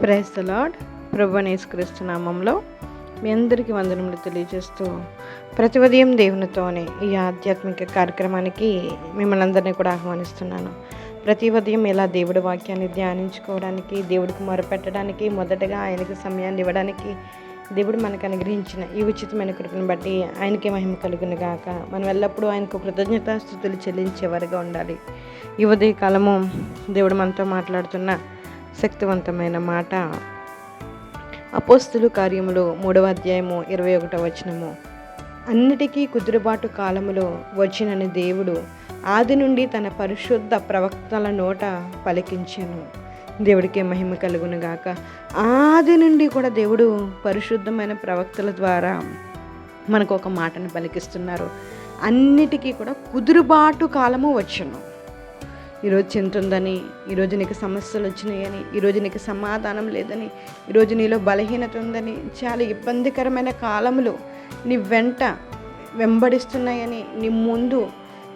Praise the lord. ప్రభువైన యేసుక్రీస్తు నామములో మీ అందరికీ వందనములు తెలియజేస్తూ ప్రతి ఉదయం దేవునితోనే ఈ ఆధ్యాత్మిక కార్యక్రమానికి మిమ్మల్ని అందరినీ కూడా ఆహ్వానిస్తున్నాను. ప్రతి ఉదయం ఇలా దేవుడి వాక్యాన్ని ధ్యానించుకోవడానికి, దేవుడికి మొరపెట్టడానికి, మొదటగా ఆయనకి సమయాన్ని ఇవ్వడానికి దేవుడు మనకు అనుగ్రహించిన ఈ ఉచితమైన కృపను బట్టి ఆయనకే మహిమ కలుగును గాక. మనం ఎల్లప్పుడూ ఆయనకు కృతజ్ఞతాస్తుతులు చెల్లించేవారుగా ఉండాలి. ఈ ఉదయకాలము దేవుడు మనతో మాట్లాడుతున్న శక్తివంతమైన మాట అపోస్తుల కార్యములు 3వ అధ్యాయము 21వ వచనము. అన్నిటికీ కుదురుబాటు కాలములో వచ్చినని దేవుడు ఆది నుండి తన పరిశుద్ధ ప్రవక్తల నోట పలికించెను. దేవుడికే మహిమ కలుగును గాక. ఆది నుండి కూడా దేవుడు పరిశుద్ధమైన ప్రవక్తల ద్వారా మనకు ఒక మాటను పలికిస్తున్నారు. అన్నిటికీ కూడా కుదురుబాటు కాలము వచ్చును. ఈరోజు చింత ఉందని, ఈరోజు నీకు సమస్యలు వచ్చినాయని, ఈరోజు నీకు సమాధానం లేదని, ఈరోజు నీలో బలహీనత ఉందని, చాలా ఇబ్బందికరమైన కాలములు నీ వెంట వెంబడిస్తున్నాయని, నీ ముందు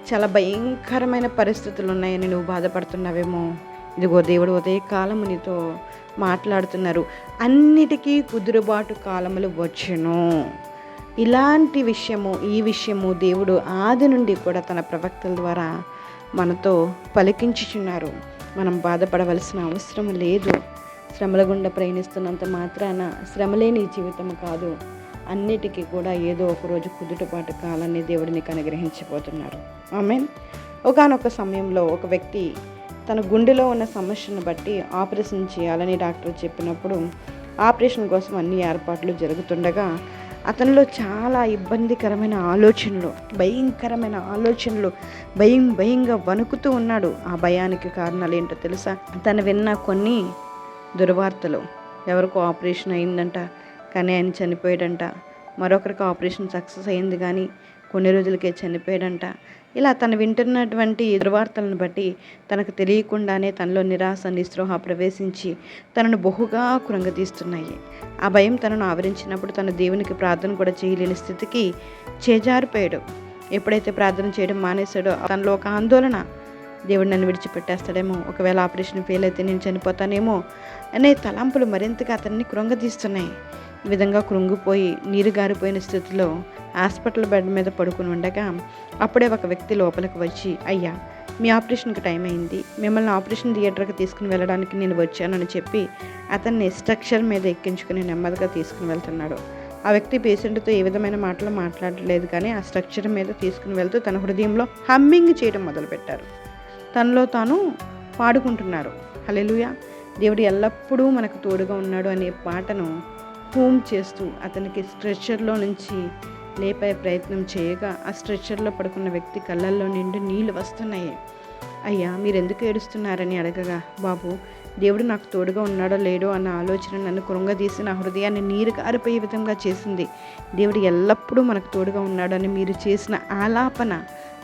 చాలా భయంకరమైన పరిస్థితులు ఉన్నాయని నువ్వు బాధపడుతున్నావేమో. ఇదిగో దేవుడు ఉదయకాలము నీతో మాట్లాడుతున్నారు. అన్నిటికీ కుదురుబాటు కాలములు వచ్చును. ఇలాంటి ఈ విషయము దేవుడు ఆది నుండి కూడా తన ప్రవక్తల ద్వారా మనతో పలికించుచున్నారు. మనం బాధపడవలసిన అవసరం లేదు. శ్రమల గుండా ప్రయాణిస్తున్నంత మాత్రాన శ్రమలేని జీవితం కాదు. అన్నిటికీ కూడా ఏదో ఒకరోజు కుదుటపాటు కాలాన్ని దేవుడు నీకు అనుగ్రహించబోతున్నారు. ఆమేన్. ఒకానొక సమయంలో ఒక వ్యక్తి తన గుండెలో ఉన్న సమస్యను బట్టి ఆపరేషన్ చేయాలని డాక్టర్ చెప్పినప్పుడు ఆపరేషన్ కోసం అన్ని ఏర్పాట్లు జరుగుతుండగా అతనిలో చాలా ఇబ్బందికరమైన ఆలోచనలు, భయంకరమైన ఆలోచనలు, భయంగా వణుకుతూ ఉన్నాడు. ఆ భయానికి కారణాలు ఏంటో తెలుసా? తను విన్న కొన్ని దుర్వార్తలు. ఎవరికో ఆపరేషన్ అయిందంట కానీ ఆయన చనిపోయాడంట. మరొకరికి ఆపరేషన్ సక్సెస్ అయింది కానీ కొన్ని రోజులకే చనిపోయాడంట. ఇలా తను వింటున్నటువంటి దుర్వార్తలను బట్టి తనకు తెలియకుండానే తనలో నిరాశ, నిస్పృహ ప్రవేశించి తనను బహుగా కృంగతీస్తున్నాయి. ఆ భయం తనను ఆవరించినప్పుడు తను దేవునికి ప్రార్థన కూడా చేయలేని స్థితికి చేజారిపోయాడు. ఎప్పుడైతే ప్రార్థన చేయడం మానేశాడో తనలో ఒక ఆందోళన, దేవుడు నన్ను విడిచిపెట్టేస్తాడేమో, ఒకవేళ ఆపరేషన్ ఫెయిల్ అయితే నేను చనిపోతానేమో అనే తలంపులు మరింతగా అతన్ని కృంగతీస్తున్నాయి. ఈ విధంగా కృంగిపోయి నీరు గారిపోయిన స్థితిలో హాస్పిటల్ బెడ్ మీద పడుకుని ఉండగా అప్పుడే ఒక వ్యక్తి లోపలికి వచ్చి, అయ్యా మీ ఆపరేషన్కి టైం అయింది, మిమ్మల్ని ఆపరేషన్ థియేటర్కి తీసుకుని వెళ్ళడానికి నేను వచ్చానని చెప్పి అతన్ని స్ట్రక్చర్ మీద ఎక్కించుకుని నెమ్మదిగా తీసుకుని వెళ్తున్నాడు. ఆ వ్యక్తి పేషెంట్తో ఏ విధమైన మాటలు మాట్లాడలేదు కానీ ఆ స్ట్రక్చర్ మీద తీసుకుని వెళ్తూ తన హృదయంలో హమ్మింగ్ చేయడం మొదలుపెట్టారు. తనలో తాను పాడుకుంటున్నారు. హల్లెలూయా. దేవుడు ఎల్లప్పుడూ మనకు తోడుగా ఉన్నాడు అనే పాటను హూమ్ చేస్తూ అతనికి స్ట్రెచ్చర్లో నుంచి లేపే ప్రయత్నం చేయగా ఆ స్ట్రెచ్చర్లో పడుకున్న వ్యక్తి కళ్ళల్లో నిండు నీళ్లు వస్తున్నాయి. అయ్యా మీరు ఎందుకు ఏడుస్తున్నారని అడగగా, బాబు దేవుడు నాకు తోడుగా ఉన్నాడో లేడో అన్న ఆలోచన నన్ను కృంగదీసి నా హృదయాన్ని నీరు కారిపోయే విధంగా చేసింది. దేవుడు ఎల్లప్పుడూ మనకు తోడుగా ఉన్నాడు అని మీరు చేసిన ఆలాపన,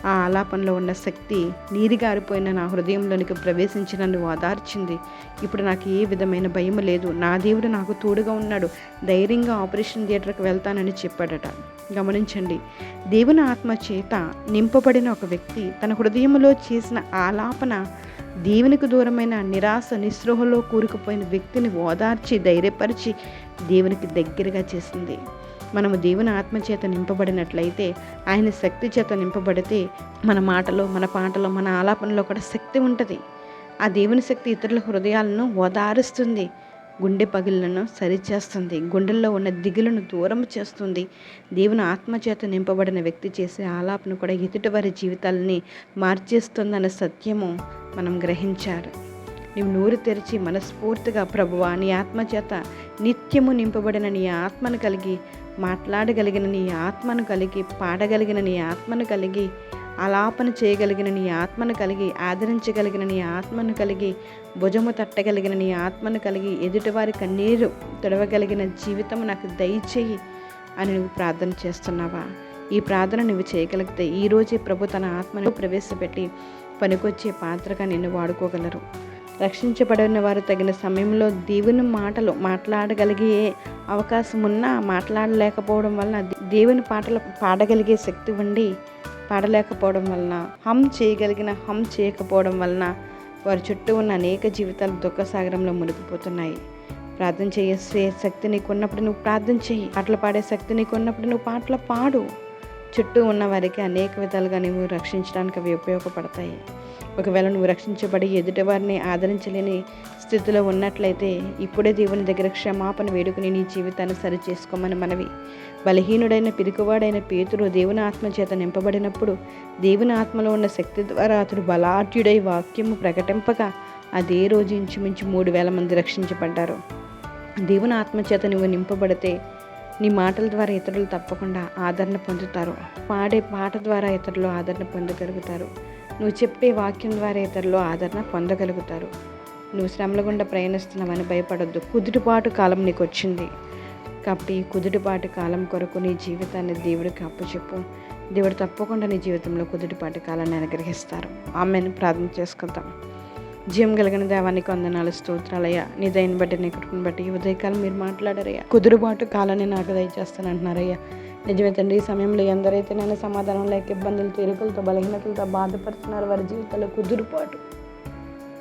ఆ ఆలాపనలో ఉన్న శక్తి నీరు గారిపోయిన నా హృదయంలోనికి ప్రవేశించి నన్ను ఓదార్చింది. ఇప్పుడు నాకు ఏ విధమైన భయం లేదు. నా దేవుడు నాకు తోడుగా ఉన్నాడు. ధైర్యంగా ఆపరేషన్ థియేటర్కి వెళ్తానని చెప్పాడట. గమనించండి, దేవుని ఆత్మ చేత నింపబడిన ఒక వ్యక్తి తన హృదయంలో చేసిన ఆలాపన దేవునికి దూరమైన నిరాశ, నిస్పృహలో కూరుకుపోయిన వ్యక్తిని ఓదార్చి ధైర్యపరిచి దేవునికి దగ్గరగా చేసింది. మనము దేవుని ఆత్మచేత నింపబడినట్లయితే, ఆయన శక్తి చేత నింపబడితే మన మాటలో, మన పాటలో, మన ఆలాపనలో కూడా శక్తి ఉంటుంది. ఆ దేవుని శక్తి ఇతరుల హృదయాలను ఓదారుస్తుంది, గుండె పగిళ్లను సరిచేస్తుంది, గుండెల్లో ఉన్న దిగులను దూరం చేస్తుంది. దేవుని ఆత్మచేత నింపబడిన వ్యక్తి చేసే ఆలాపన కూడా ఎదుటి వారి జీవితాలని మార్చేస్తుందన్న సత్యము మనం గ్రహించారు. నీవు నోరు తెరిచి మనస్ఫూర్తిగా, ప్రభువా నీ ఆత్మచేత నిత్యము నింపబడిన నీ ఆత్మను కలిగి, మాట్లాడగలిగిన నీ ఆత్మను కలిగి, పాడగలిగిన నీ ఆత్మను కలిగి, ఆలాపన చేయగలిగిన నీ ఆత్మను కలిగి, ఆదరించగలిగిన నీ ఆత్మను కలిగి, భుజము తట్టగలిగిన నీ ఆత్మను కలిగి, ఎదుటివారి కన్నీరు తొడవగలిగిన జీవితం నాకు దయచేయి అని నువ్వు ప్రార్థన చేస్తున్నావా? ఈ ప్రార్థన నువ్వు చేయగలిగితే ఈరోజే ప్రభు తన ఆత్మను ప్రవేశపెట్టి పనికొచ్చే పాత్రగా నిన్ను వాడుకోగలరు. రక్షించబడిన వారు తగిన సమయంలో దేవుని మాటలు మాట్లాడగలిగే అవకాశం ఉన్నా మాట్లాడలేకపోవడం వలన, దేవుని పాటలు పాడగలిగే శక్తి ఉండి పాడలేకపోవడం వలన, హమ్ చేయకపోవడం వలన వారి చుట్టూ ఉన్న అనేక జీవితాలు దుఃఖసాగరంలో మునిగిపోతున్నాయి. ప్రార్థన చేసే శక్తి నీకు ఉన్నప్పుడు నువ్వు ప్రార్థన చెయ్యి. పాటలు పాడే శక్తి నీకు ఉన్నప్పుడు నువ్వు పాటలు పాడు. చుట్టూ ఉన్న వారికి అనేక విధాలుగా నువ్వు రక్షించడానికి అవి ఉపయోగపడతాయి. ఒకవేళ నువ్వు రక్షించబడి ఎదుటి వారిని ఆదరించలేని స్థితిలో ఉన్నట్లయితే ఇప్పుడే దేవుని దగ్గర క్షమాపణ వేడుకుని నీ జీవితాన్ని సరి చేసుకోమని మనవి. బలహీనుడైన పిరికివాడైన పేతురు దేవుని ఆత్మ చేత నింపబడినప్పుడు దేవుని ఆత్మలో ఉన్న శక్తి ద్వారా అతడు బలాఢ్యుడై వాక్యము ప్రకటింపగా అదే రోజు ఇంచుమించు 3,000 మంది రక్షించబడ్డారు. దేవుని ఆత్మచేత నువ్వు నింపబడితే నీ మాటల ద్వారా ఇతరులు తప్పకుండా ఆదరణ పొందుతారు. పాడే పాట ద్వారా ఇతరులు ఆదరణ పొందగలుగుతారు. నువ్వు చెప్పే వాక్యం ద్వారా ఇతరులు ఆదరణ పొందగలుగుతారు. నువ్వు శ్రమల గుండా ప్రయాణిస్తున్నావని భయపడొద్దు. కుదుటిపాటు కాలం నీకు వచ్చింది కాబట్టి ఈ కుదుటిపాటు కాలం కొరకు నీ జీవితాన్ని దేవుడికి అప్పచెప్పు. దేవుడు తప్పకుండా నీ జీవితంలో కుదుటిపాటు కాలాన్ని అనుగ్రహిస్తారు. ఆమెను ప్రార్థన చేసుకుంటాం. జీవం కలిగిన దేవానికి వందనాలు, స్తోత్రాలయ్యా. నీ దయని బట్టి నీ కృపను బట్టి ఈ ఉదయకాలం మీరు మాట్లాడారయ్యా. కుదురుబాటు కాలాన్ని నాకు దయచేస్తానంటున్నారయ్యా. నిజమే తండ్రి, ఈ సమయంలో ఎందరైతే నేను సమాధానం లేక ఇబ్బందులతో, ఇరుకులతో, బలహీనతలతో బాధపడుతున్నారు వారి జీవితాల్లో కుదురుబాటు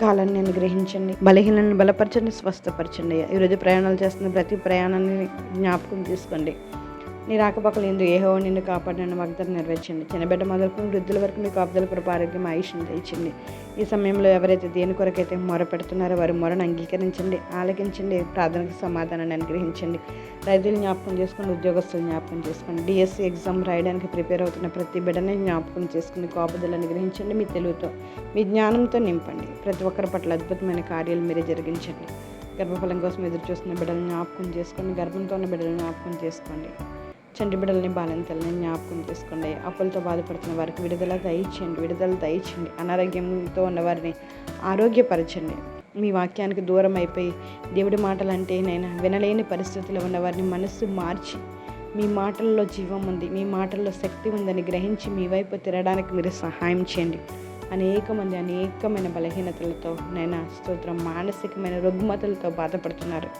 కాలాన్ని అనుగ్రహించండి. బలహీనలను బలపరచండి, స్వస్థపరచండి. ఈరోజు ప్రయాణాలు చేస్తున్న ప్రతి ప్రయాణాన్ని జ్ఞాపకం తీసుకోండి. నీ రాకపోకలు ఎందుకు యెహోవా నిన్ను కాపాడిన వాగ్దానం నెరవేర్చండి. చిన్నబిడ్డ మొదలుకొని వృద్ధుల వరకు మీకు కాపుదల కృప, ఆరోగ్యం, ఆయుష్ను తెచ్చింది. ఈ సమయంలో ఎవరైతే దేని కొరకైతే మొరపెడుతున్నారో వారి మొరను అంగీకరించండి, ఆలకించండి, ప్రార్థనకు సమాధానాన్ని అనుగ్రహించండి. రైతులు జ్ఞాపకం చేసుకోండి, ఉద్యోగస్తులు జ్ఞాపకం చేసుకోండి. డిఎస్సి ఎగ్జామ్ రాయడానికి ప్రిపేర్ అవుతున్న ప్రతి బిడ్డని జ్ఞాపకం చేసుకుని కాపుదలు అనుగ్రహించండి. మీ తెలుగుతో, మీ జ్ఞానంతో నింపండి. ప్రతి ఒక్కరి పట్ల అద్భుతమైన కార్యాలు మీరే జరిగించండి. గర్భఫలం కోసం ఎదురు చూస్తున్న బిడ్డలను జ్ఞాపకం చేసుకోండి. గర్భంతో ఉన్న బిడ్డలను జ్ఞాపకం చేసుకోండి. చంటి బిడ్డలని, బాలింతలని జ్ఞాపకం చేసుకోండి. అప్పులతో బాధపడుతున్న వారికి విడుదల దయచేయండి. అనారోగ్యంతో ఉన్నవారిని ఆరోగ్యపరచండి. మీ వాక్యానికి దూరం అయిపోయి దేవుడి మాటలు అంటే నేను వినలేని పరిస్థితిలో ఉన్నవారిని మనస్సు మార్చి మీ మాటల్లో జీవం ఉంది, మీ మాటల్లో శక్తి ఉందని గ్రహించి మీ వైపు తిరగడానికి మీరు సహాయం చేయండి. అనేకమైన బలహీనతలతో నైనా స్తోత్రం, మానసికమైన రుగ్మతలతో బాధపడుతున్నారు.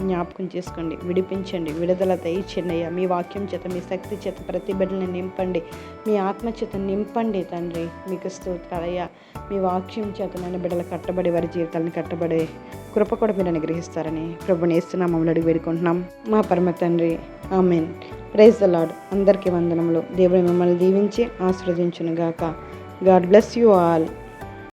జ్ఞాపకం చేసుకోండి, విడిపించండి, విడుదల దయచేయండి అయ్యా. మీ వాక్యం చేత, మీ శక్తి చేత ప్రతి బిడ్డని నింపండి. మీ ఆత్మ చేత నింపండి తండ్రి. మీకు స్తోత్రాలయ్యా. మీ వాక్యం చేత నన్ను బిడ్డలు కట్టబడి వారి జీవితాలను కట్టబడే కృప కూడా మీరు అనుగ్రహిస్తారని ప్రభుని యేసునామములో అడిగి వేడుకుంటున్నాం మా పరమ తండ్రి. ఆమేన్. Praise the Lord. అందరికీ వందనములు. దేవుడు మిమ్మల్ని దీవించి ఆశీర్వదించును గాక. God bless you all.